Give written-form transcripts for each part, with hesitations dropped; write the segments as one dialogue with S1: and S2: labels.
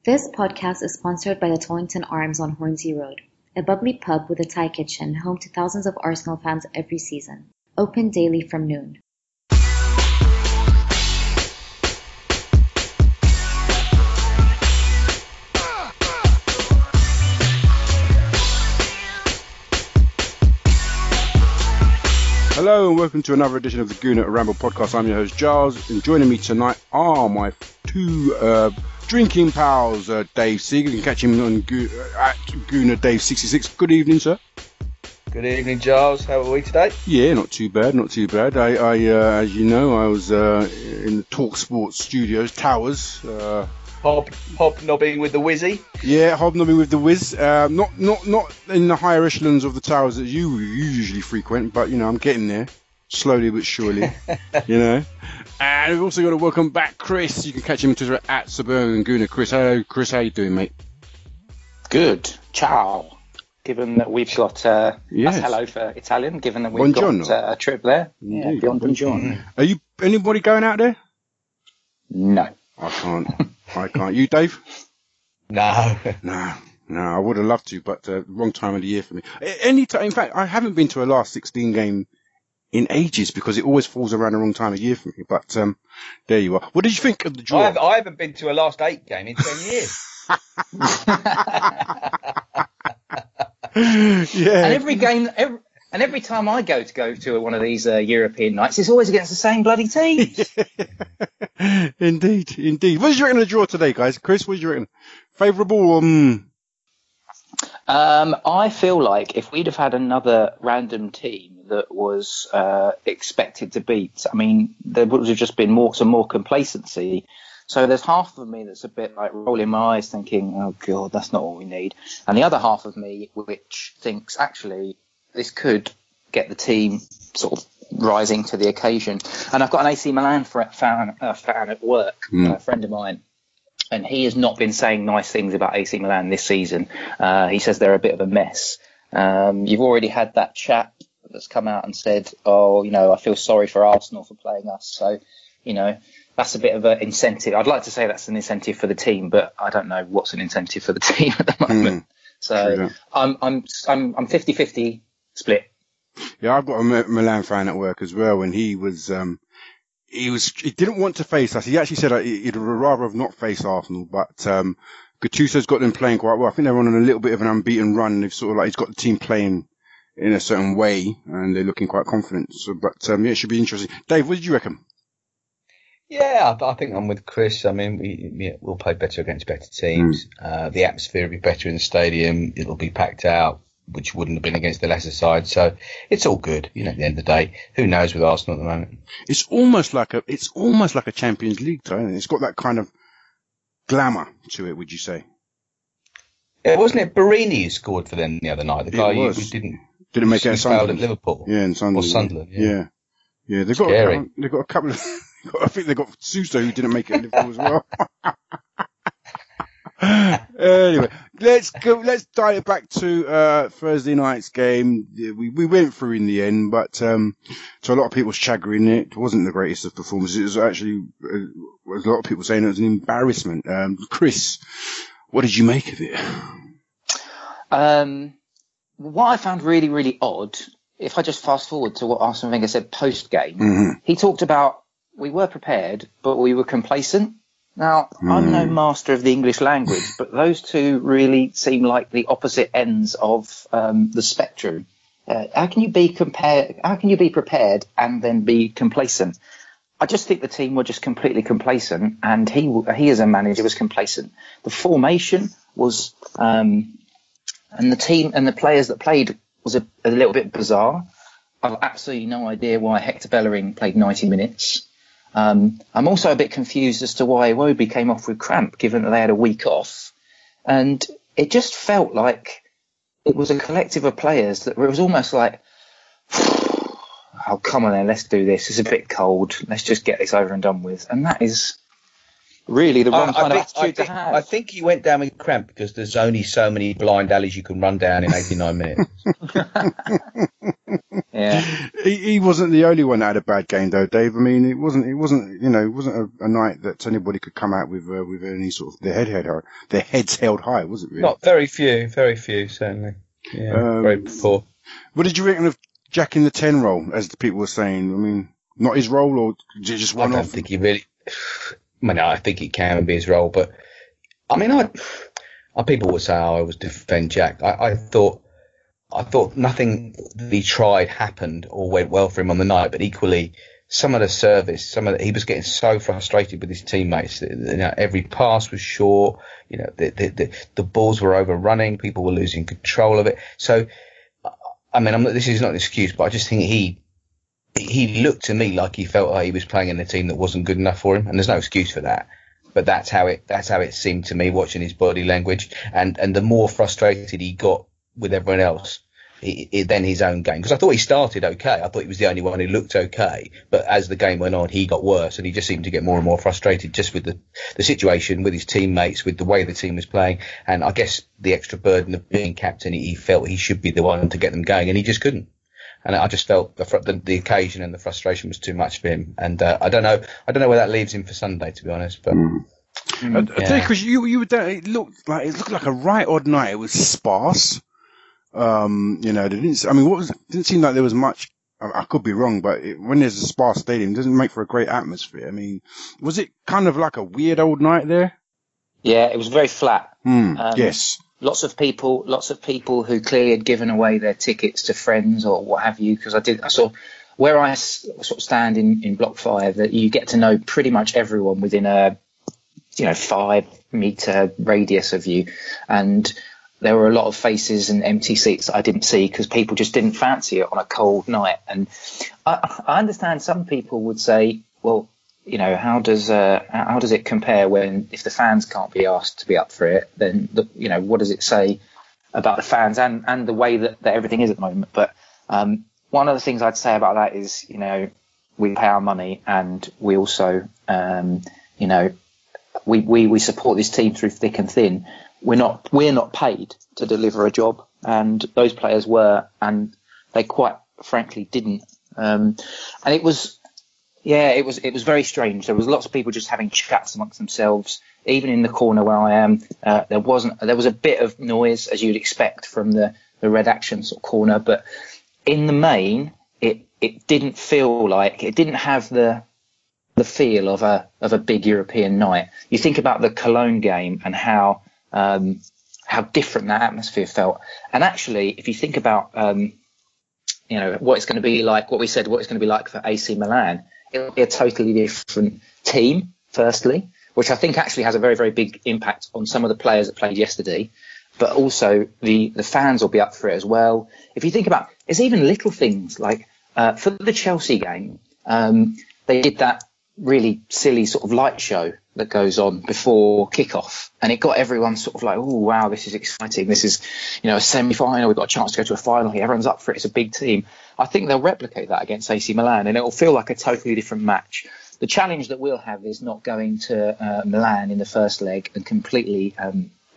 S1: This podcast is sponsored by the Tollington Arms on Hornsey Road, a bubbly pub with a Thai kitchen, home to thousands of Arsenal fans every season. Open daily from noon.
S2: Hello and welcome to another edition of the Gooner Ramble podcast. I'm your host Giles, and joining me tonight are my two drinking pals, Dave Seeger. You can catch him on at Gooner Dave66. Good evening, sir.
S3: Good evening, Giles. How are we today?
S2: Yeah, not too bad, not too bad. I as you know, I was in the Talk Sports Studios, Towers.
S3: Hobnobbing with the Wizzy.
S2: Yeah, hobnobbing with the Wiz. Not in the higher echelons of the towers that you usually frequent, but you know, I'm getting there, slowly but surely. You know. And we've also got to welcome back Chris. You can catch him on Twitter at Suburban Gooner. Chris, hello, Chris. How you doing, mate?
S4: Good. Ciao. Given that we've got that's hello for Italian. Given that we've got a trip there.
S2: Indeed.
S4: Yeah, beyond buongiorno.
S2: Are you anybody going out there?
S4: No.
S2: I can't. You, Dave?
S3: No.
S2: No. I would have loved to, but wrong time of the year for me. In fact, I haven't been to a last 16 game in ages because it always falls around the wrong time of year for me. But there you are. What did you think of the draw?
S3: I haven't been to a last 8 game in 10 years.
S2: Yeah.
S4: And every time I go to one of these European nights, it's always against the same bloody team.
S2: Indeed. What did you reckon of the draw today, guys? Chris, what did you reckon? Favourable?
S4: I feel like if we'd have had another random team that was expected to beat, I mean, there would have just been some more complacency. So there's half of me that's a bit like rolling my eyes thinking, oh, God, that's not what we need. And the other half of me which thinks, actually, this could get the team sort of rising to the occasion. And I've got an AC Milan fan at work, a friend of mine, and he has not been saying nice things about AC Milan this season. He says they're a bit of a mess. You've already had that chap that's come out and said, oh, you know, I feel sorry for Arsenal for playing us. So, you know, that's a bit of an incentive. I'd like to say that's an incentive for the team, but I don't know what's an incentive for the team at the moment. So I'm 50-50 split.
S2: Yeah, I've got a Milan fan at work as well, and he didn't want to face us. He actually said he'd rather have not faced Arsenal, but Gattuso's got them playing quite well. I think they're on a little bit of an unbeaten run. They've sort of he's got the team playing in a certain way, and they're looking quite confident. So, but it should be interesting. Dave, what did you reckon?
S3: Yeah, I think I'm with Chris. I mean, we'll play better against better teams. The atmosphere will be better in the stadium. It'll be packed out, which wouldn't have been against the lesser side. So it's all good. You know, at the end of the day, who knows with Arsenal at the moment? It's
S2: almost like a Champions League tie. It's got that kind of glamour to it. Would you say?
S3: Yeah, wasn't it Barini who scored for them the other night? The guy who
S2: didn't make it at Sunderland.
S3: At Liverpool.
S2: Yeah, in Sunderland.
S3: Or Sunderland.
S2: Yeah. They've got a couple of. I think they got Suso who didn't make it at Liverpool as well. Anyway, let's dial it back to Thursday night's game. We went through in the end, but to a lot of people's chagrin, it wasn't the greatest of performances. It was actually a lot of people saying it was an embarrassment. Chris, what did you make of it?
S4: What I found really, really odd, if I just fast forward to what Arsene Wenger said post-game, he talked about we were prepared, but we were complacent. Now, I'm no master of the English language, but those two really seem like the opposite ends of the spectrum. How can you be prepared and then be complacent? I just think the team were just completely complacent, and he as a manager was complacent. The formation was, and the team and the players that played was a little bit bizarre. I've absolutely no idea why Hector Bellerin played 90 minutes. I'm also a bit confused as to why Iwobi came off with cramp, given that they had a week off. And it just felt like it was a collective of players that it was almost like, oh, come on then, let's do this. It's a bit cold. Let's just get this over and done with. And that is really the wrong kind of attitude to have.
S3: I think he went down with cramp because there's only so many blind alleys you can run down in 89 minutes.
S4: Yeah.
S2: He wasn't the only one that had a bad game though, Dave. I mean, it wasn't a night that anybody could come out with any sort of their heads held high, was it really?
S3: Not very few, certainly. Yeah, very poor.
S2: What did you reckon of Jack in the 10 role, as the people were saying? I mean, not his role, or just one off?
S3: I don't think he really. I think it can be his role, but I mean, people would say, "Oh, I was defend Jack." I thought nothing that he tried happened or went well for him on the night, but equally, some of the service, he was getting so frustrated with his teammates. Every pass was short. The balls were overrunning. People were losing control of it. So, I mean, this is not an excuse, but I just think he looked to me like he felt like he was playing in a team that wasn't good enough for him, and there's no excuse for that. But that's how it seemed to me, watching his body language, and the more frustrated he got with everyone else, then his own game. Because I thought he started okay. I thought he was the only one who looked okay. But as the game went on, he got worse, and he just seemed to get more and more frustrated just with the situation, with his teammates, with the way the team was playing. And I guess the extra burden of being captain, he felt he should be the one to get them going, and he just couldn't. And I just felt the occasion and the frustration was too much for him. And I don't know where that leaves him for Sunday, to be honest. But
S2: I think because you were there, it looked like a right odd night. It was sparse. They didn't seem like there was much. I could be wrong, but when there's a sparse stadium, it doesn't make for a great atmosphere. I mean, was it kind of like a weird old night there?
S4: Yeah, it was very flat.
S2: Yes.
S4: Lots of people who clearly had given away their tickets to friends or what have you. Because I saw where I sort of stand in Block 5, that you get to know pretty much everyone within a 5-meter radius of you, and there were a lot of faces and empty seats that I didn't see because people just didn't fancy it on a cold night. And I understand some people would say, well, how does it compare if the fans can't be asked to be up for it? Then what does it say about the fans and the way that everything is at the moment? But one of the things I'd say about that is, we pay our money, and we also we support this team through thick and thin. We're not paid to deliver a job, and those players were, and they quite frankly didn't. And it was very strange. There was lots of people just having chats amongst themselves. Even in the corner where I am, there was a bit of noise, as you'd expect from the Red Action sort of corner, but in the main, it didn't feel like, it didn't have the feel of a big European night. You think about the Cologne game and how different that atmosphere felt. And actually, if you think about what it's going to be like, what it's going to be like for AC Milan, it'll be a totally different team, firstly, which I think actually has a very, very big impact on some of the players that played yesterday. But also the fans will be up for it as well. If you think about, it's even little things like for the Chelsea game, they did that really silly sort of light show that goes on before kickoff, and it got everyone sort of like, oh wow, this is exciting, this is a semi-final, we've got a chance to go to a final here, everyone's up for it, it's a big team. I think they'll replicate that against AC Milan, and it will feel like a totally different match. The challenge that we'll have is not going to Milan in the first leg and completely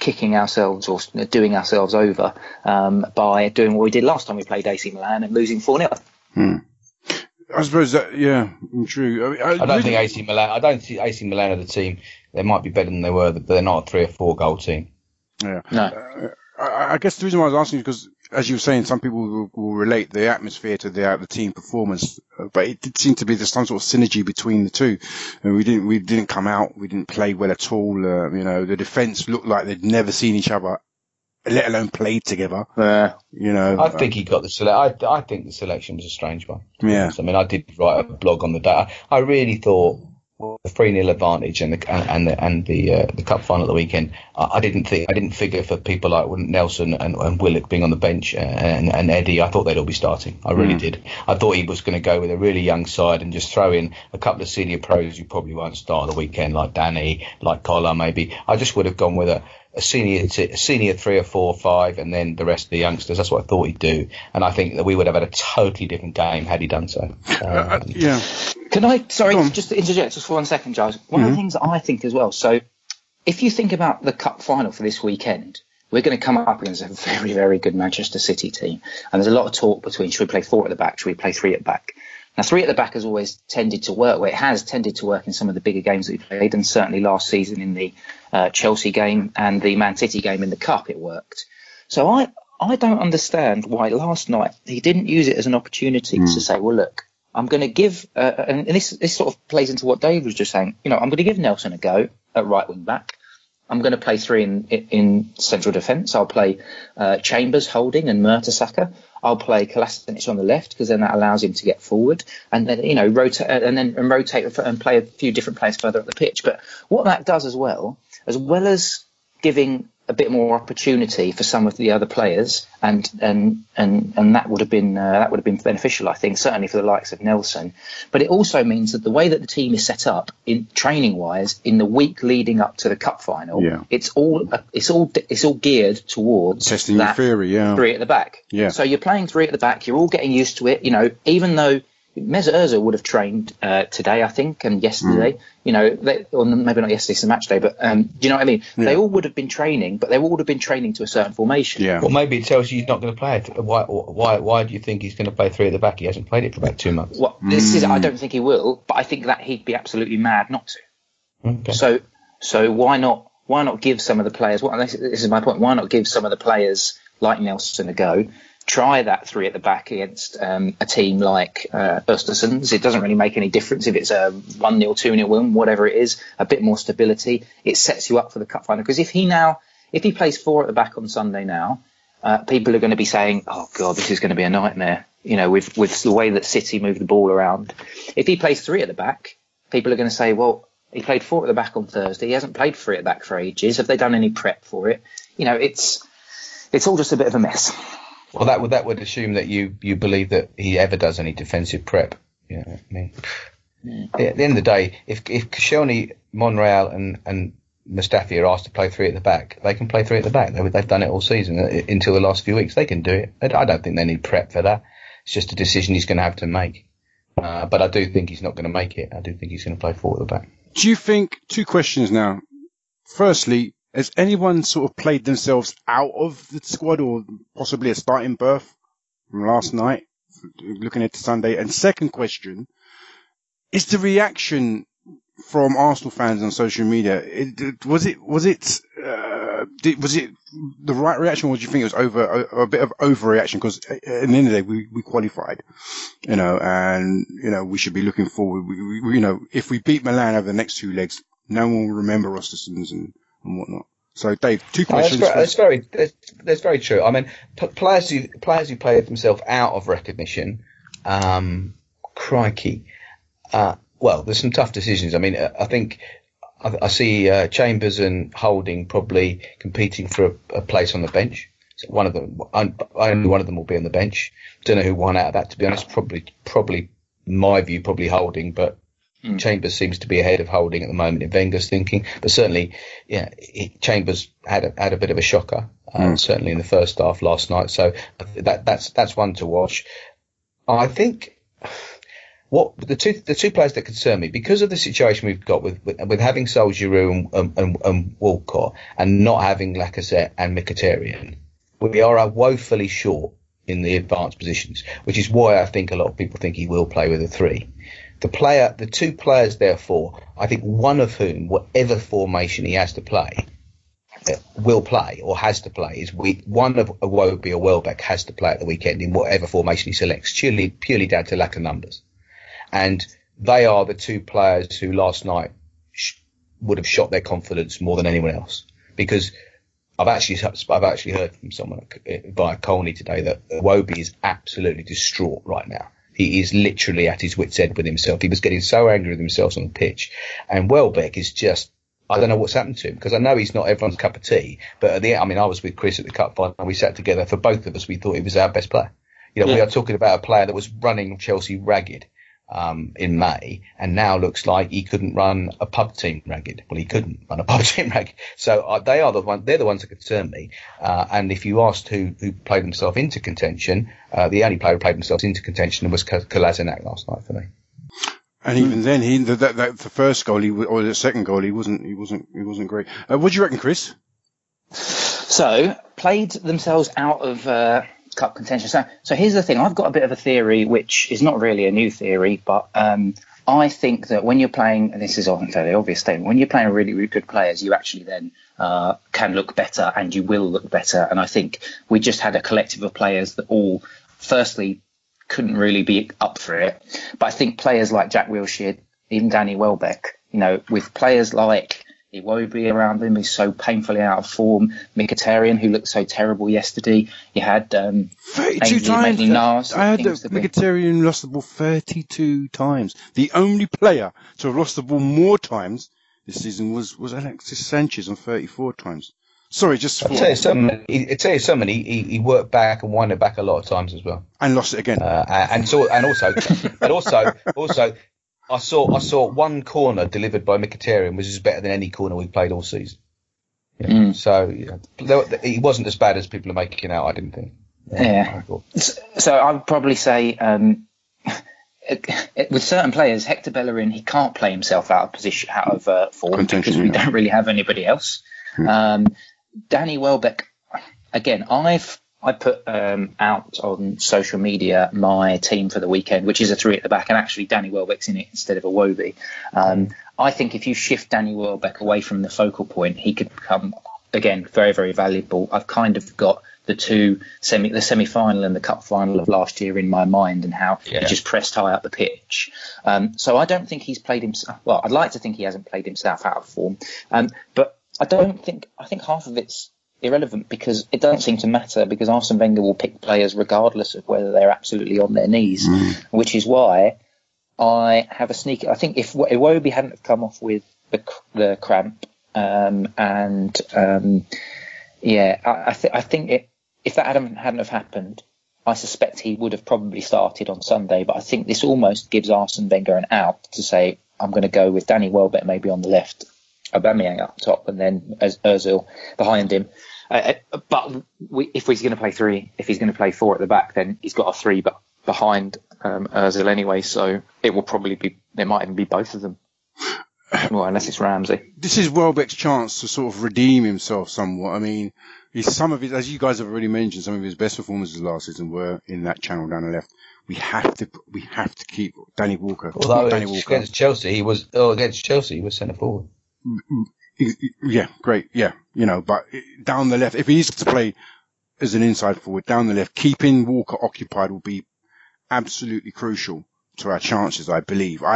S4: kicking ourselves or doing ourselves over by doing what we did last time we played AC Milan and losing 4-0.
S2: I suppose that, yeah, true.
S3: I don't think AC Milan. I don't think AC Milan are the team. They might be better than they were, but they're not a 3 or 4 goal team.
S2: Yeah.
S4: No.
S2: I guess the reason why I was asking is because, as you were saying, some people will relate the atmosphere to the team performance, but it did seem to be there's some sort of synergy between the two. And we didn't come out, we didn't play well at all. The defence looked like they'd never seen each other, let alone played together.
S3: I think he got the select. I think the selection was a strange one.
S2: Yeah.
S3: I mean, I did write a blog on the day. I really thought the 3-0 advantage and the cup final at the weekend. I didn't figure for people like Nelson and Willock being on the bench and Eddie. I thought they'd all be starting. I really did. I thought he was going to go with a really young side and just throw in a couple of senior pros who probably won't start the weekend, like Danny, like Collar maybe. I just would have gone with a senior 3 or 4 or 5, and then the rest of the youngsters. That's what I thought he'd do, and I think that we would have had a totally different game had he done so.
S2: Yeah.
S4: Can I, just to interject just for 1 second, Giles? One of the things that I think as well. So, if you think about the cup final for this weekend, we're going to come up against a very, very good Manchester City team. And there's a lot of talk between, should we play 4 at the back, should we play 3 at the back? Now, 3 at the back has always tended to work. Well, it has tended to work in some of the bigger games that we played, and certainly last season in the Chelsea game and the Man City game in the Cup, it worked. So I don't understand why last night he didn't use it as an opportunity to say, well, look, I'm going to give, and this sort of plays into what Dave was just saying, I'm going to give Nelson a go at right wing back. I'm going to play 3 in central defence. I'll play Chambers holding and Mertesacker. I'll play Kolasinac on the left because then that allows him to get forward and then rotate and play a few different players further up the pitch. But what that does as well as giving a bit more opportunity for some of the other players, and that would have been beneficial, I think, certainly for the likes of Nelson. But it also means that the way that the team is set up in training wise in the week leading up to the cup final, it's all geared towards
S2: testing your theory,
S4: 3 at the back.
S2: Yeah.
S4: So you're playing 3 at the back. You're all getting used to it. Even though Mesut Ozil would have trained today, I think, and yesterday. Or maybe not yesterday, it's a match day, but do you know what I mean? Yeah. They all would have been training, but they all would have been training to a certain formation.
S3: Yeah. Well, maybe it tells you he's not going to play it. Why do you think he's going to play 3 at the back? He hasn't played it for about 2 months.
S4: Well, I don't think he will, but I think that he'd be absolutely mad not to. Okay. So why not give some of the players? Well, this is my point. Why not give some of the players like Nelson a go? Try that 3 at the back against a team like Ostersunds. It doesn't really make any difference if it's a 1-0, 2-0 win, whatever it is. A bit more stability. It sets you up for the cup final. Because if he plays 4 at the back on Sunday now, people are going to be saying, "Oh God, this is going to be a nightmare." With the way that City move the ball around. If he plays 3 at the back, people are going to say, "Well, he played 4 at the back on Thursday. He hasn't played 3 at the back for ages. Have they done any prep for it?" It's all just a bit of a mess.
S3: Well, that would assume that you believe that he ever does any defensive prep. At the end of the day, if Koscielny, Monreal and Mustafi are asked to play 3 at the back, they can play 3 at the back. They've done it all season until the last few weeks. They can do it. I don't think they need prep for that. It's just a decision he's going to have to make. But I do think he's not going to make it. I do think he's going to play 4 at the back.
S2: Do you think, 2 questions now. Firstly, has anyone sort of played themselves out of the squad or possibly a starting berth from last night, looking at Sunday? And second question, is the reaction from Arsenal fans on social media, was it the right reaction, or do you think it was a bit of overreaction? Because at the end of the day, we qualified, and we should be looking forward. We if we beat Milan over the next 2 legs, no one will remember Ostersunds and whatnot. So, Dave, 2 questions.
S3: That's very true. I mean, players who played themselves out of recognition, crikey. Well, there's some tough decisions. I mean, I think I see Chambers and Holding probably competing for a place on the bench. So only one of them will be on the bench. Don't know who won out of that, to be honest. Probably my view, probably Holding, but Chambers seems to be ahead of Holding at the moment in Wenger's thinking, but certainly, Chambers had a bit of a shocker, certainly in the first half last night. So that's one to watch. I think what the two players that concern me, because of the situation we've got with having Solskjaer and Walcott and not having Lacazette and Mkhitaryan, we are woefully short in the advanced positions, which is why I think a lot of people think he will play with a 3. The 2 players, therefore, I think one of whom, whatever formation he has to play, will play or has to play, is one of Iwobi or Welbeck has to play at the weekend in whatever formation he selects, purely down to lack of numbers. And they are the 2 players who last night would have shot their confidence more than anyone else. Because I've actually heard from someone via Colney today that Iwobi is absolutely distraught right now. He is literally at his wit's end with himself. He was getting so angry with himself on the pitch. And Welbeck is just, I don't know what's happened to him, because I know he's not everyone's cup of tea. But at the end, I mean, I was with Chris at the cup final and we sat together. For both of us, we thought he was our best player. We are talking about a player that was running Chelsea ragged in May, and now looks like he couldn't run a pub team ragged. Well, he couldn't run a pub team ragged. So they're the ones that concern me. And if you asked who played himself into contention, the only player who played themselves into contention was Kolasinac last night for me.
S2: And even then, the first goal or the second goal, he wasn't great. What do you reckon, Chris?
S4: So, played themselves out of cup contention. So here's the thing. I've got a bit of a theory, which is not really a new theory, but I think that when you're playing, and this is often a fairly obvious statement, when you're playing really, really good players, you actually then can look better, and you will look better. And I think we just had a collective of players that all, firstly, couldn't really be up for it. But I think players like Jack Wilshere, even Danny Welbeck, with players like Iwobi around him, who's so painfully out of form, Mkhitaryan, who looked so terrible yesterday. You had
S2: 32 times. I heard that Mkhitaryan lost the ball 32 times. The only player to have lost the ball more times this season was Alexis Sanchez on 34 times. Sorry, just.
S3: I'll tell you something. He worked back and won it back a lot of times as well,
S2: and lost it again.
S3: Also, I saw one corner delivered by Mkhitaryan, which is better than any corner we've played all season. So he wasn't as bad as people are making out, I didn't think.
S4: So I would probably say with certain players, Hector Bellerin, he can't play himself out of position, out of form, because we don't really have anybody else. Danny Welbeck, again, I put out on social media my team for the weekend, which is a 3 at the back, and actually Danny Welbeck's in it instead of Iwobi. I think if you shift Danny Welbeck away from the focal point, he could become, again, very, very valuable. I've kind of got the semi-final and the cup final of last year in my mind, and how he just pressed high up the pitch. So I don't think he's played himself. Well, I'd like to think he hasn't played himself out of form, but I think half of it's irrelevant, because it doesn't seem to matter, because Arsene Wenger will pick players regardless of whether they're absolutely on their knees, which is why I have a sneaky. I think if Iwobi hadn't have come off with the cramp, I think if that hadn't have happened, I suspect he would have probably started on Sunday. But I think this almost gives Arsene Wenger an out to say, I'm going to go with Danny Welbeck maybe on the left, Aubameyang up top, and then Özil behind him. But if he's going to play 3, if he's going to play 4 at the back, then he's got a 3 behind Özil anyway. So it will probably be, there might even be both of them. Well, unless it's Ramsey.
S2: This is Welbeck's chance to sort of redeem himself somewhat. I mean, some of his, as you guys have already mentioned, some of his best performances last season were in that channel down the left. We have to keep Danny Walker.
S3: Although against Chelsea, he was centre forward.
S2: Yeah, great. Yeah, but down the left, if he is to play as an inside forward, down the left, keeping Walker occupied will be absolutely crucial to our chances, I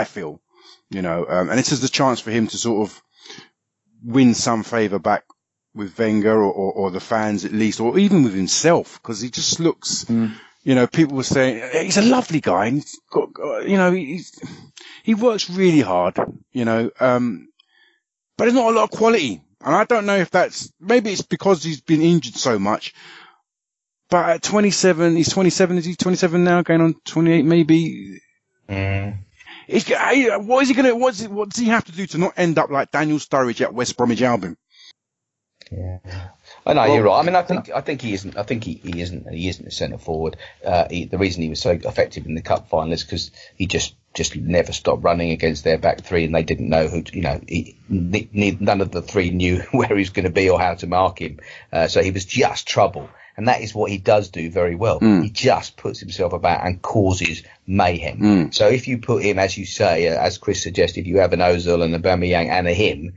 S2: feel. And this is the chance for him to sort of win some favour back with Wenger or the fans at least, or even with himself, because he just looks, people were saying he's a lovely guy, and he's got, he works really hard, but there's not a lot of quality. And I don't know if maybe it's because he's been injured so much, but at 27, is he 27 now, going on 28 maybe? What does he have to do to not end up like Daniel Sturridge at West Bromwich Albion?
S3: Yeah, I know you're right. I mean, I think he isn't. I think he isn't a centre forward. The reason he was so effective in the cup final is because he just never stopped running against their back 3, and they didn't know who. None of the 3 knew where he was going to be or how to mark him. So he was just trouble. And that is what he does do very well. He just puts himself about and causes mayhem. So if you put him, as you say, as Chris suggested, you have an Ozil and a Aubameyang and a him,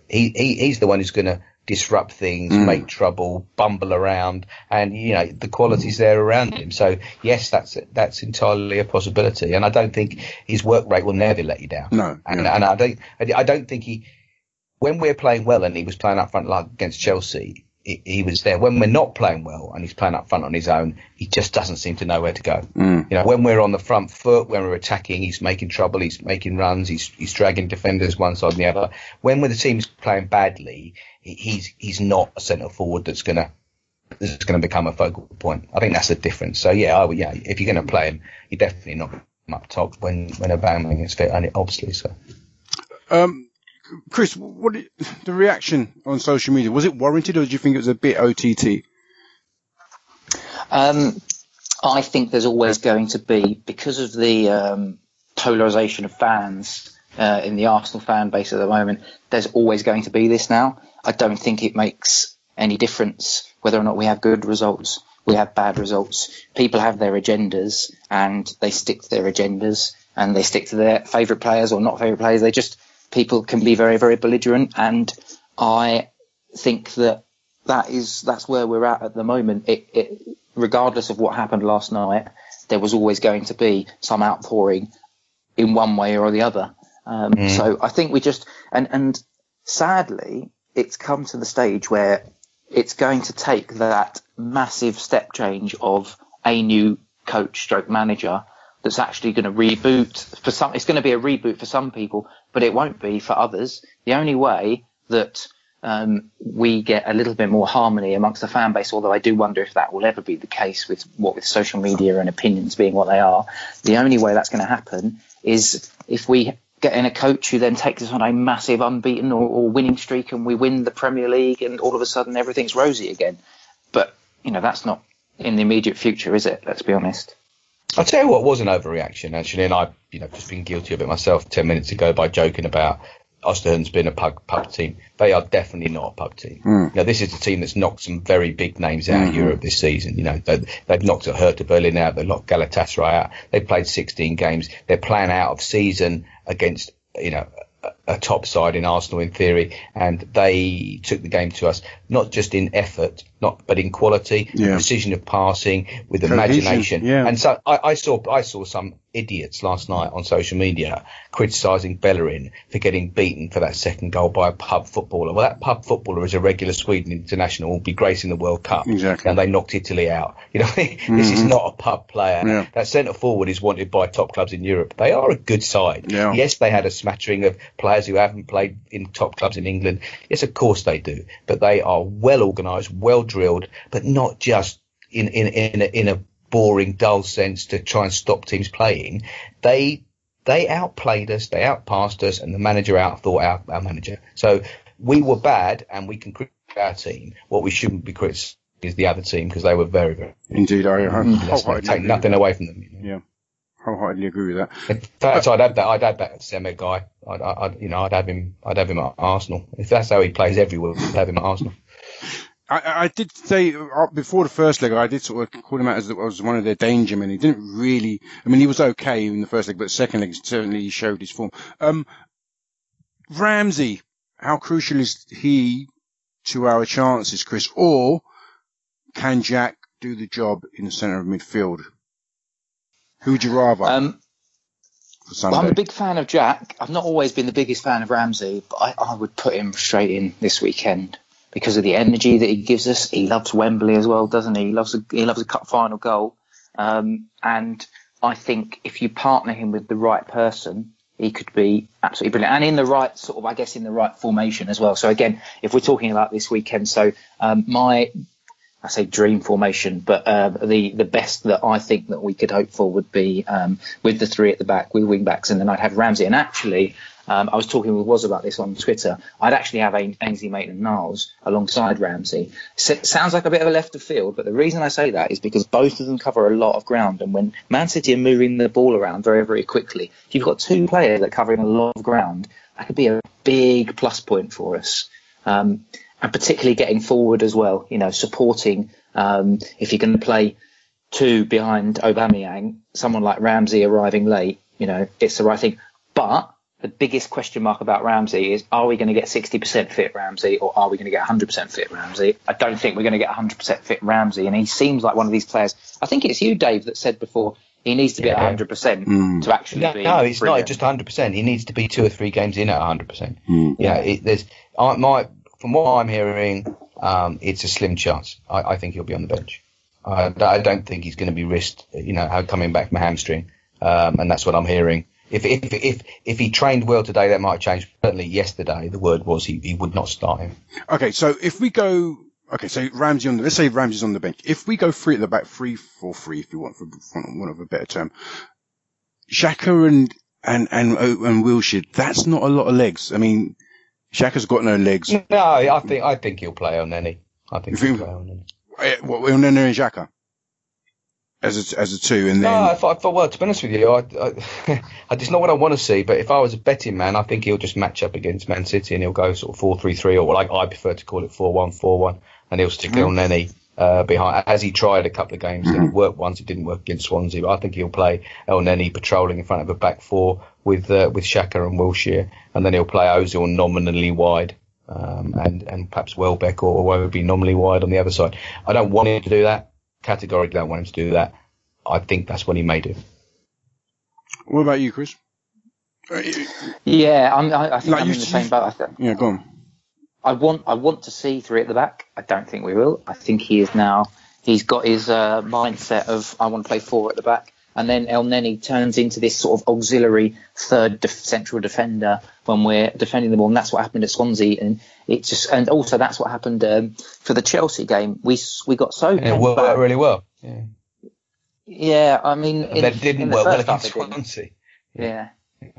S3: he's the one who's going to disrupt things, make trouble, bumble around, and the quality's there around him. So yes, that's entirely a possibility. And I don't think his work rate will never let you down.
S2: No,
S3: and I don't think when we're playing well, and he was playing up front like against Chelsea, he was there. When we're not playing well and he's playing up front on his own, he just doesn't seem to know where to go. When we're on the front foot, when we're attacking, he's making trouble, he's making runs, he's dragging defenders one side and the other. When the team's playing badly, he's not a centre forward that's going to become a focal point. I think that's the difference. So if you're going to play him, you definitely not him up top when Aubameyang is fit, and obviously so.
S2: Chris, the reaction on social media, was it warranted, or did you think it was a bit OTT?
S4: I think there's always going to be, because of the polarisation of fans in the Arsenal fan base at the moment, there's always going to be this now. I don't think it makes any difference whether or not we have good results, we have bad results. People have their agendas and they stick to their agendas and they stick to their favourite players or not favourite players. People can be very, very belligerent, and I think that's where we're at the moment. Regardless of what happened last night, there was always going to be some outpouring in one way or the other. So I think we just and sadly, it's come to the stage where it's going to take that massive step change of a new coach stroke manager that's actually going to reboot for some. It's going to be a reboot for some people, but it won't be for others. The only way that we get a little bit more harmony amongst the fan base, although I do wonder if that will ever be the case with social media and opinions being what they are. The only way that's going to happen is if we get in a coach who then takes us on a massive unbeaten or winning streak and we win the Premier League and all of a sudden everything's rosy again. But, that's not in the immediate future, is it? Let's be honest.
S3: I'll tell you what was an overreaction, actually, and I've just been guilty of it myself 10 minutes ago by joking about Ostersunds being a pub team. They are definitely not a pub team. This is a team that's knocked some very big names out of Europe this season. They've knocked Hertha Berlin out. They've knocked Galatasaray out. They've played 16 games. They're playing out of season against, a top side in Arsenal in theory, and they took the game to us not just in effort, but in quality, precision of passing, with imagination. And so I saw some idiots last night on social media criticising Bellerin for getting beaten for that second goal by a pub footballer. Well, that pub footballer is a regular Sweden international, will be gracing the World Cup, and they knocked Italy out. This is not a pub player. That centre forward is wanted by top clubs in Europe. They are a good side. Yes, they had a smattering of players who haven't played in top clubs in England. Yes, of course they do, but they are well organised, well drilled, but not just in a boring, dull sense to try and stop teams playing. They outplayed us, they outpassed us, and the manager outthought our manager. So we were bad, and we can criticise our team. What we shouldn't be criticising is the other team, because they were very, very
S2: indeed. I
S3: take nothing away from them.
S2: Yeah, wholeheartedly agree with that.
S3: In fact, I'd have that Semet guy. I'd have him at Arsenal. If that's how he plays everywhere, I'd have him at Arsenal.
S2: I did say before the first leg, I did sort of call him out as one of their danger men. He didn't really. I mean, he was okay in the first leg, but second leg certainly he showed his form. Ramsey, how crucial is he to our chances, Chris? Or can Jack do the job in the centre of midfield? Who would you rather? For Sunday?
S4: Well, I'm a big fan of Jack. I've not always been the biggest fan of Ramsey, but I would put him straight in this weekend, because of the energy that he gives us. He loves Wembley as well, doesn't he? He loves a cup final goal. And I think if you partner him with the right person, he could be absolutely brilliant. And in the right in the right formation as well. So again, if we're talking about this weekend, I say dream formation, but the best that I think that we could hope for would be with the three at the back, with wing backs, and then I'd have Ramsey. And actually, I was talking with Woz about this on Twitter. I'd actually have Ainsley Maitland-Niles alongside Ramsey. Sounds like a bit of a left of field, but the reason I say that is because both of them cover a lot of ground. And when Man City are moving the ball around very, very quickly, if you've got two players that are covering a lot of ground, that could be a big plus point for us. And particularly getting forward as well, supporting. If you're going to play two behind Aubameyang, someone like Ramsey arriving late, it's the right thing. But the biggest question mark about Ramsey is, are we going to get 60% fit Ramsey, or are we going to get 100% fit Ramsey? I don't think we're going to get 100% fit Ramsey, and he seems like one of these players. I think it's you, Dave, that said before he needs to be at 100% to actually be.
S3: No, it's
S4: brilliant.
S3: Not just 100%. He needs to be 2 or 3 games in at 100%. From what I'm hearing, it's a slim chance. I think he'll be on the bench. I don't think he's going to be risked, coming back from a hamstring, and that's what I'm hearing. If he trained well today, that might change. Certainly yesterday, the word was he would not start him.
S2: Okay, so if we go, so Ramsey let's say Ramsey's on the bench. If we go three at the back, 3-4-3, if you want, for want of a better term, Xhaka and Wilshere, that's not a lot of legs. I mean, Xhaka's got no legs.
S3: No, I think he'll play on Nenny. I think he'll play on Nenny.
S2: What, on Nenny and Xhaka? As a two, and then...
S3: No, to be honest with you, it's not what I want to see, but if I was a betting man, I think he'll just match up against Man City and he'll go sort of 4-3-3, or like I prefer to call it 4-1-4-1. and he'll stick El Neni behind, as he tried a couple of games. And it worked once, it didn't work against Swansea. But I think he'll play El Neni patrolling in front of a back four with Xhaka and Wilshere, and then he'll play Ozil nominally wide, and perhaps Welbeck or Iwobi nominally wide on the other side. I don't want him to do that. Categorically don't want him to do that. I think that's what he may do.
S2: What about you, Chris?
S4: Yeah, I think I'm in the same boat.
S2: Yeah, go on.
S4: I want to see 3 at the back. I don't think we will. I think he's got his mindset of I want to play 4 at the back, and then El Neni turns into this sort of auxiliary third central defender when we're defending the ball, and that's what happened at Swansea, and also that's what happened for the Chelsea game. We got so
S3: it worked really well.
S4: Yeah, I mean,
S3: that didn't work well against Swansea.
S4: Yeah,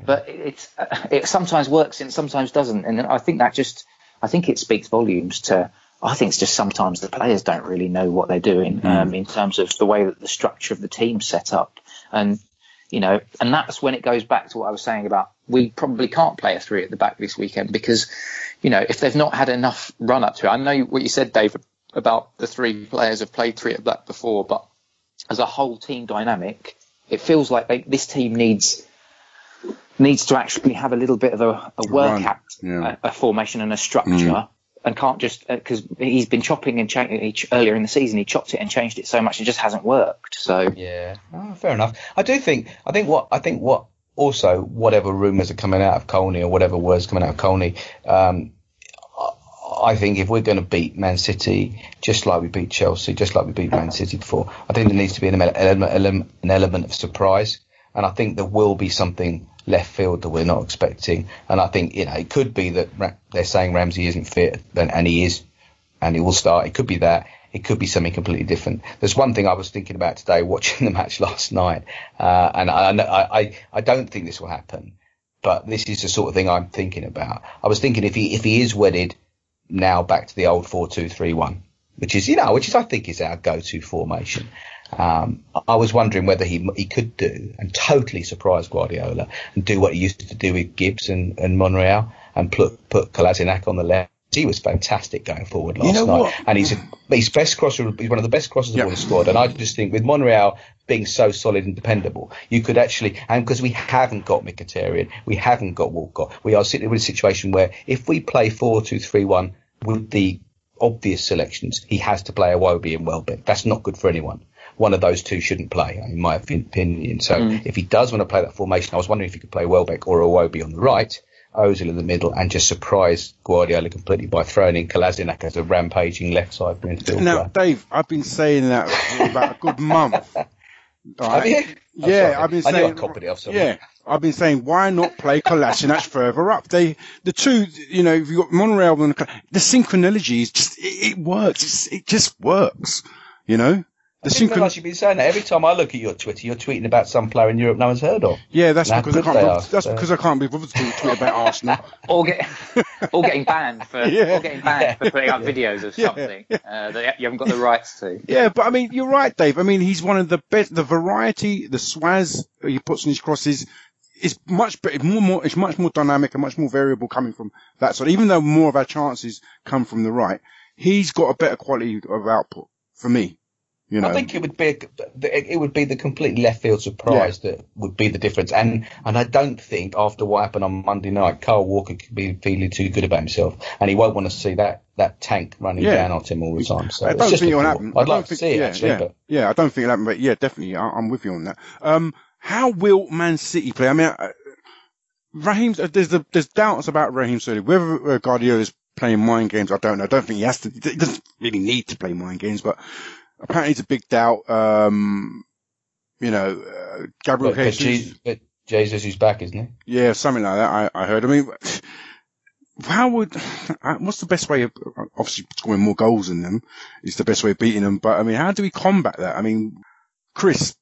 S4: but it sometimes works and sometimes doesn't, and I think it speaks volumes to. I think it's just sometimes the players don't really know what they're doing in terms of the way that the structure of the team's set up, and that's when it goes back to what I was saying about we probably can't play a 3 at the back this weekend because, if they've not had enough run up to it. I know what you said, David, about the 3 players have played 3 at the back before, but as a whole team dynamic, it feels like this team needs to actually have a little bit of a work act, a formation and a structure, and can't just because he's been chopping and changing earlier in the season. He chopped it and changed it so much it just hasn't worked. So
S3: yeah, fair enough. I think what also whatever rumours are coming out of Colney or whatever words coming out of Colney. I think if we're going to beat Man City, just like we beat Chelsea, just like we beat Man City before, I think there needs to be an element of surprise. And I think there will be something left field that we're not expecting. And I think, it could be that they're saying Ramsey isn't fit, and he is, and he will start. It could be that. It could be something completely different. There's one thing I was thinking about today, watching the match last night, and I don't think this will happen, but this is the sort of thing I'm thinking about. I was thinking if he is wedded now back to the old 4-2-3-1, which is I think is our go-to formation. I was wondering whether he could do and totally surprise Guardiola and do what he used to do with Gibbs and Monreal and put Kolasinac on the left. He was fantastic going forward last night,
S2: what?
S3: And he's best crosser. He's one of the best crossers of all the squad. And I just think with Monreal being so solid and dependable, you could actually, and because we haven't got Mkhitaryan, we haven't got Walcott, we are sitting with a situation where if we play 4-2-3-1 with the obvious selections, he has to play Iwobi and Welbeck. That's not good for anyone. One of those two shouldn't play, in my opinion. So if he does want to play that formation, I was wondering if he could play Welbeck or Iwobi on the right, Ozil in the middle, and just surprise Guardiola completely by throwing in Kolasinac as a rampaging left side midfield.
S2: Now, Dave, I've been saying that for about a good month.
S3: Right? Have you?
S2: Yeah, I've been saying.
S3: I knew I copied it off someone. Yeah,
S2: I've been saying, why not play Kolasinac further up? The two, if you've got Monreal and the synchronology is just, it works. It just works,
S3: I didn't realise you've been saying that. Every time I look at your Twitter, you're tweeting about some player in Europe no one's heard of.
S2: Yeah, that's because I can't be bothered to tweet about Arsenal.
S4: or getting banned for putting up videos of something that you haven't got the rights to.
S2: Yeah, but you're right, Dave. He's one of the best. The variety, the swaz he puts in his crosses is much better, it's much more dynamic and much more variable coming from that side. Even though more of our chances come from the right, he's got a better quality of output for me.
S3: I think it would be the complete left field surprise that would be the difference, and I don't think after what happened on Monday night, Kyle Walker could be feeling too good about himself, and he won't want to see that tank running down on him all the time. So
S2: I don't think it'll happen.
S3: I'd like to see it actually,
S2: I don't think it'll happen, but yeah, definitely, I'm with you on that. How will Man City play? Raheem, there's doubts about Raheem Sterling. Whether Guardiola's playing mind games, I don't know. I don't think he has to. He doesn't really need to play mind games, but apparently it's a big doubt. Gabriel Jesus.
S3: But Jesus is back, isn't he?
S2: Yeah, something like that. I heard. What's the best way of, obviously scoring more goals than them is the best way of beating them, but how do we combat that? Chris,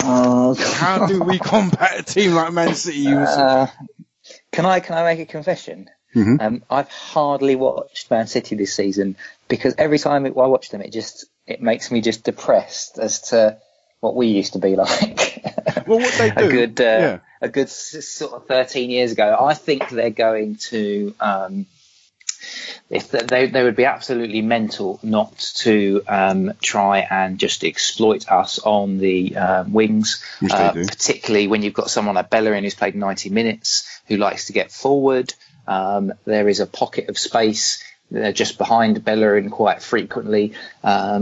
S2: how do we combat a team like Man City?
S4: Can I make a confession?
S2: Mm-hmm.
S4: I've hardly watched Man City this season because every time I watch them, it makes me just depressed as to what we used to be like.
S2: Well, what they do,
S4: a good sort of 13 years ago. I think they're going to they would be absolutely mental not to try and just exploit us on the wings, particularly when you've got someone like Bellerin who's played 90 minutes, who likes to get forward. There is a pocket of space just behind Bellerin quite frequently,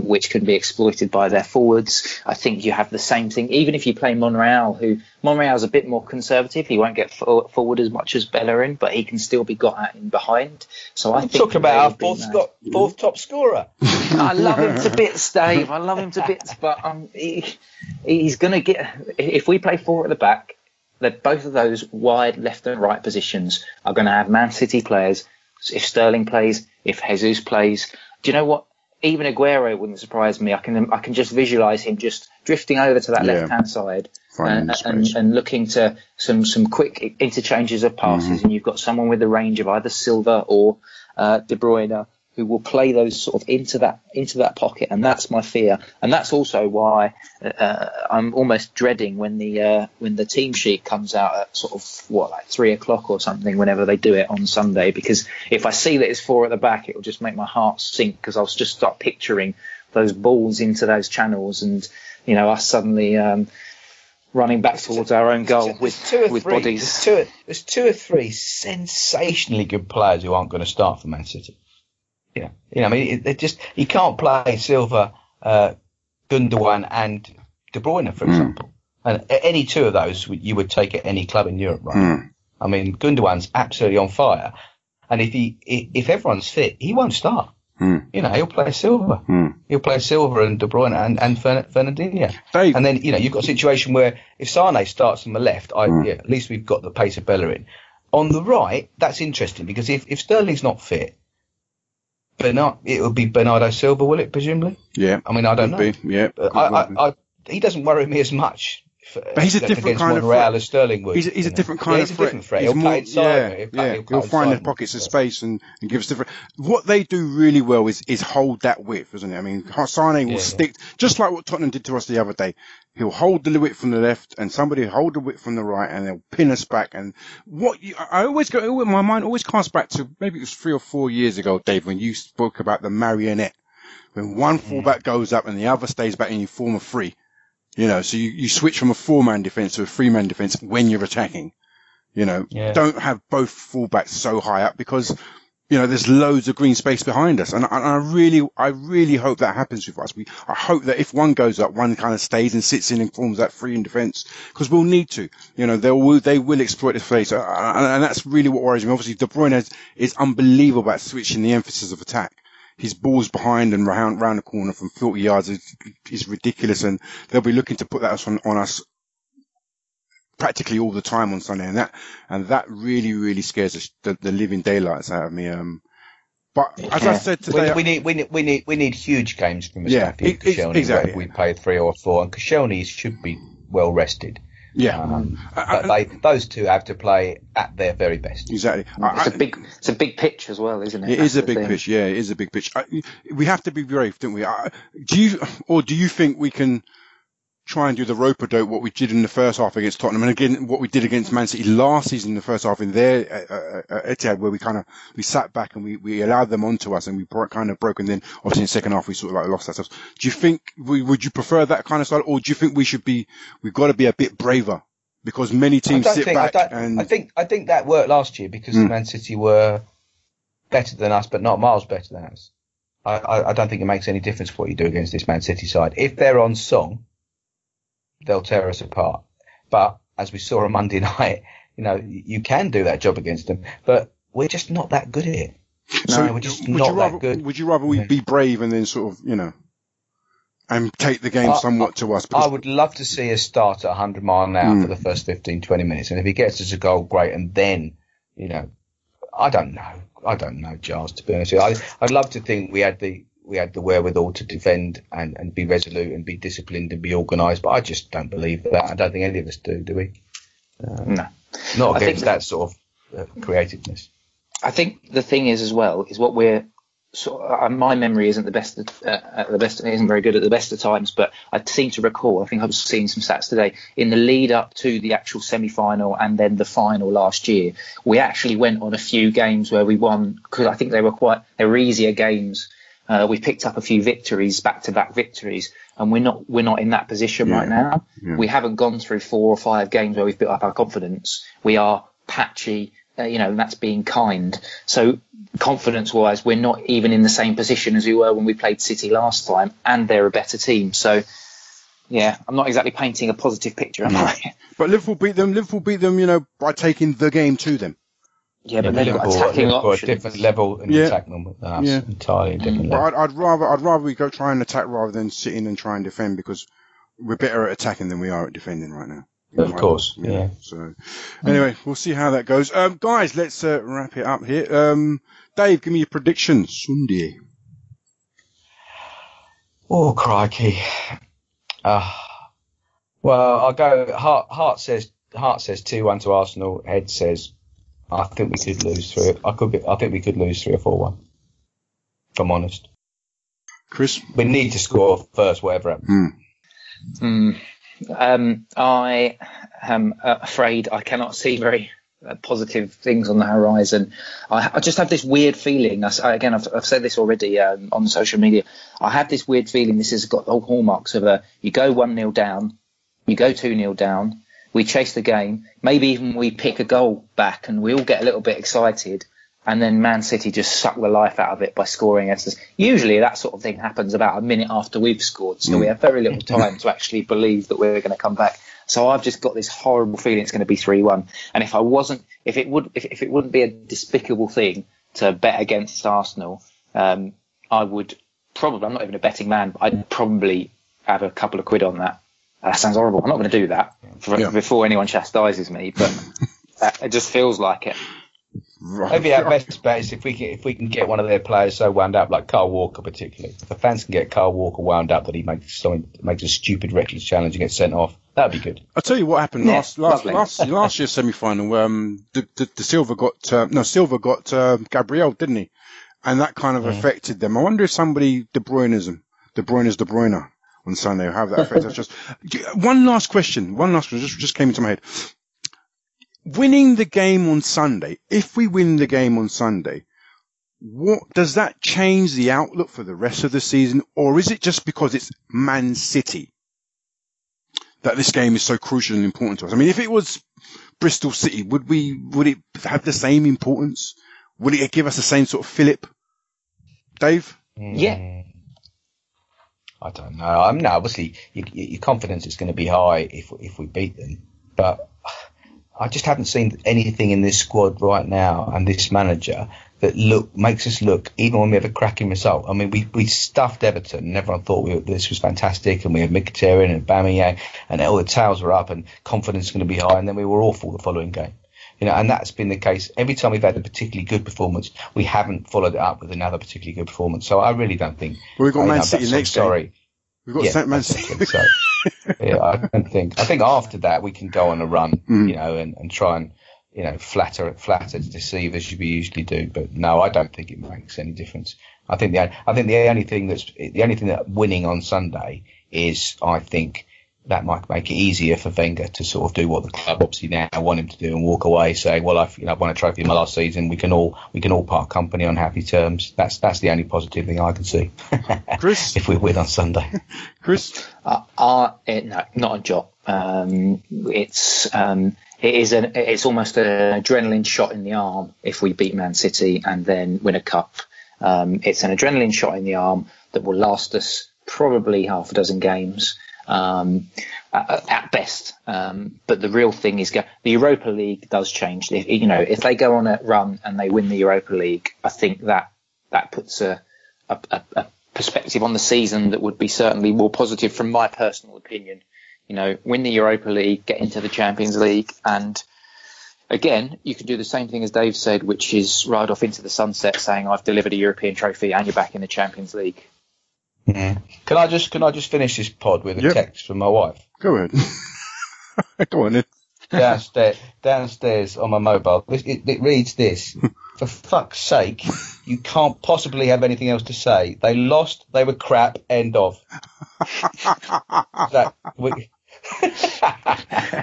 S4: which can be exploited by their forwards. I think you have the same thing, even if you play Monreal, Monreal's a bit more conservative. He won't get forward as much as Bellerin, but he can still be got at in behind. So I think
S3: talk about our fourth top scorer.
S4: I love him to bits, Dave. I love him to bits, but he's going to get. If we play 4 at the back, that both of those wide left and right positions are going to have Man City players. If Sterling plays, if Jesus plays, do you know what? Even Aguero wouldn't surprise me. I can just visualise him just drifting over to that left-hand side and looking to some quick interchanges of passes. And you've got someone with the range of either Silva or De Bruyne who will play those sort of into that pocket, and that's my fear. And that's also why I'm almost dreading when the team sheet comes out at sort of 3:00 or something, whenever they do it on Sunday. Because if I see that it's 4 at the back, it will just make my heart sink, because I'll just start picturing those balls into those channels, and us suddenly running back towards our own goal with bodies.
S3: There's 2 or 3 sensationally good players who aren't going to start for Man City. I mean, you can't play Silva, Gundogan, and De Bruyne, for example. And any 2 of those you would take at any club in Europe right now. I mean, Gundogan's absolutely on fire, and if everyone's fit, he won't start. He'll play Silva. He'll play Silva and De Bruyne and Fernandinho. And then you've got a situation where if Sane starts on the left, at least we've got the pace of Bellerin. On the right, that's interesting, because if Sterling's not fit, it would be Bernardo Silva, will it, presumably?
S2: Yeah.
S3: I mean, I don't know.
S2: Yeah.
S3: He doesn't worry me as much.
S2: But he's a different kind of threat.
S3: As Sterling would.
S2: He's a different kind of threat.
S3: He'll play inside.
S2: He'll find the pockets of space and give us different. What they do really well is hold that width, isn't it? I mean, Sane will stick, just like what Tottenham did to us the other day. He'll hold the width from the left, and somebody will hold the width from the right, and they'll pin us back. And my mind always casts back to, maybe it was 3 or 4 years ago, Dave, when you spoke about the marionette, when one fullback goes up and the other stays back, and you form a 3. So you switch from a 4-man defence to a 3-man defence when you're attacking. Don't have both fullbacks so high up, because, there's loads of green space behind us. And I really hope that happens with us. I hope that if one goes up, one kind of stays and sits in and forms that 3 in defence, because we'll need to. They will exploit this place. And that's really what worries me. Obviously, De Bruyne is unbelievable at switching the emphasis of attack. His balls behind and round the corner from 40 yards is ridiculous, and they'll be looking to put that on us practically all the time on Sunday, and that really, really scares the living daylights out of me. But as I said today,
S3: we need huge games from Mustafi and Koscielny.
S2: Exactly.
S3: We play 3 or 4, and Koscielny should be well rested.
S2: Yeah,
S3: but those 2 have to play at their very best.
S2: Exactly.
S4: It's a big pitch as well, isn't it?
S2: It is a big pitch. Yeah, it is a big pitch. We have to be brave, don't we? Do you think we can try and do the rope-a-dope what we did in the first half against Tottenham, and again what we did against Man City last season in the first half in their Etihad, where we sat back and we allowed them onto us, and we kind of broke, and then obviously in the second half we sort of lost ourselves. Do you think would you prefer that kind of style, or do you think we've got to be a bit braver, because many teams sit back? I
S3: think that worked last year, because Man City were better than us, but not miles better than us. I don't think it makes any difference what you do against this Man City side. If they're on song, they'll tear us apart. But as we saw on Monday night, you can do that job against them, but we're just not that good at it. No, we're just not that good.
S2: Would you rather we be brave and then sort of, and take the game somewhat to us?
S3: I would love to see us start at 100 mile an hour for the first 15, 20 minutes. And if he gets us a goal, great. And then, I don't know, Giles, to be honest with you. I'd love to think we had the wherewithal to defend and be resolute and be disciplined and be organised, but I just don't believe that. I don't think any of us do we?
S4: No.
S3: Not against that sort of creativeness.
S4: I think the thing is as well, is what we're my memory isn't the best at the best. It isn't very good at the best of times, but I seem to recall. I think I was seeing some stats today in the lead up to the actual semi-final and then the final last year. We actually went on a few games where we won because I think they were easier games. We picked up a few victories, back-to-back victories, and we're not in that position right now. Yeah. We haven't gone through 4 or 5 games where we've built up our confidence. We are patchy. And that's being kind. So confidence-wise, we're not even in the same position as we were when we played City last time, and they're a better team. So, yeah, I'm not exactly painting a positive picture, am I?
S2: But Liverpool beat them, by taking the game to them.
S4: Yeah, but they've got attacking options.
S3: A different level and attack them. That's entirely different level.
S2: But I'd rather we go try and attack rather than sit in and try and defend, because we're better at attacking than we are at defending right now.
S3: Of course, yeah.
S2: So, anyway, we'll see how that goes. Guys, let's wrap it up here. Dave, give me your predictions. Sunday.
S3: Oh, crikey. Well, I'll go. Heart says 2-1 to Arsenal. Head says I think we could lose 3. I think we could lose 3 or 4-1. If I'm honest.
S2: Chris,
S3: we need to score first, whatever happens.
S4: I am afraid I cannot see very positive things on the horizon. I just have this weird feeling. I've said this already on social media. I have this weird feeling this has got all hallmarks of you go 1-0 down, you go 2-0 down, we chase the game, maybe even we pick a goal back and we all get a little bit excited, and then Man City just suck the life out of it by scoring against us. Usually that sort of thing happens about a minute after we've scored, so we have very little time to actually believe that we're going to come back. So I've just got this horrible feeling it's going to be 3-1. And if it wouldn't be a despicable thing to bet against Arsenal, I would probably, I'm not even a betting man, but I'd probably have a couple of quid on that. That sounds horrible. I'm not going to do that before anyone chastises me, but it just feels like it.
S3: Right. Maybe our best bet is if we can get one of their players so wound up, like Kyle Walker particularly. If the fans can get Kyle Walker wound up that he makes a stupid, reckless challenge and gets sent off, that'd be good.
S2: I'll tell you what happened last year's semi-final. The Silva got Gabriel, didn't he? And that kind of affected them. I wonder if somebody De Bruyne on Sunday will have that effect. That's just one last question just came into my head. Winning the game on Sunday, if we win the game on Sunday, what does that change the outlook for the rest of the season, or is it just because it's Man City that this game is so crucial and important to us? I mean, if it was Bristol City, would it have the same importance? Would it give us the same sort of fillip? Dave?
S4: Yeah.
S3: I don't know. I mean, obviously, your confidence is going to be high if we beat them, but I just haven't seen anything in this squad right now and this manager that makes us look, even when we have a cracking result. I mean, we stuffed Everton and everyone thought this was fantastic, and we had Mkhitaryan and Aubameyang and all the tails were up and confidence is going to be high, and then we were awful the following game. And that's been the case. Every time we've had a particularly good performance, we haven't followed it up with another particularly good performance. So I really don't think.
S2: Well, we've got Man City next game. We've got Man City.
S3: So, I don't think. I think after that we can go on a run, and try and flatter to deceive as we usually do. But no, I don't think it makes any difference. I think the only thing that winning on Sunday is, I think, that might make it easier for Wenger to sort of do what the club obviously now want him to do and walk away saying, well, I've won a trophy in my last season. We can all part company on happy terms. That's the only positive thing I can see.
S2: Chris,
S3: if we win on Sunday.
S2: Chris,
S4: no, not a jot. It's almost an adrenaline shot in the arm if we beat Man City and then win a cup. It's an adrenaline shot in the arm that will last us probably half a dozen games. At best, but the real thing is the Europa League does change. If they go on a run and they win the Europa League, I think that puts a perspective on the season that would be certainly more positive from my personal opinion. Win the Europa League, get into the Champions League, and again, you can do the same thing as Dave said, which is ride off into the sunset saying I've delivered a European trophy and you're back in the Champions League.
S3: Yeah. Can I just finish this pod with a text from my wife?
S2: Go ahead. Go on then.
S3: downstairs on my mobile. It reads this. For fuck's sake, you can't possibly have anything else to say. They lost. They were crap. End of.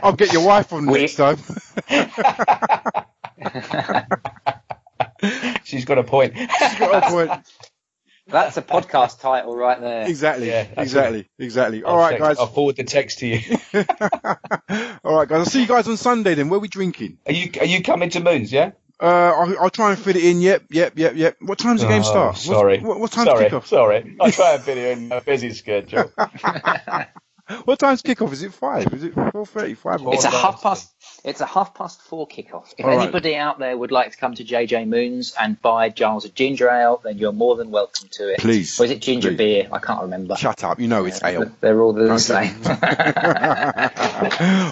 S2: I'll get your wife on next time.
S3: She's got a point.
S4: That's a podcast title right there.
S2: Exactly. Yeah, exactly. All right, guys.
S3: I'll forward the text to you.
S2: All right, guys. I'll see you guys on Sunday then. Where are we drinking?
S3: Are you coming to Moons, yeah?
S2: I'll try and fit it in. Yep. What time's the game start?
S3: Sorry.
S2: What time's kickoff?
S3: Sorry. I'll try and fit it in a busy schedule.
S2: What time's kickoff? Is it 5? Is it 4:30? 5?
S4: It's a 4:30 kickoff. If anybody out there would like to come to JJ Moons and buy Giles a ginger ale, then you're more than welcome to it.
S2: Please.
S4: Or is it ginger beer? I can't remember.
S2: Shut up. You know it's ale.
S4: They're all the same.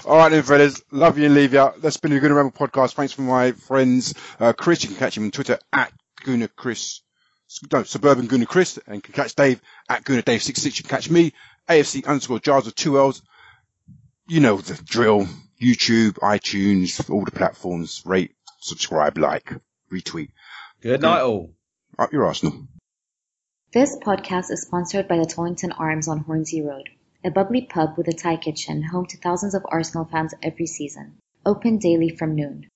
S2: All right then, fellas. Love you and leave you. That's been the Gooner Ramble podcast. Thanks for my friends. Chris, you can catch him on Twitter at Gooner Chris. No, Suburban Gooner Chris. And you can catch Dave at Gooner Dave66. You can catch me, AFC_Giles with 2 L's. You know the drill. YouTube, iTunes, all the platforms. Rate, subscribe, like, retweet.
S3: Good night, all.
S2: Up your Arsenal.
S1: This podcast is sponsored by the Tollington Arms on Hornsey Road, a bubbly pub with a Thai kitchen, home to thousands of Arsenal fans every season. Open daily from noon.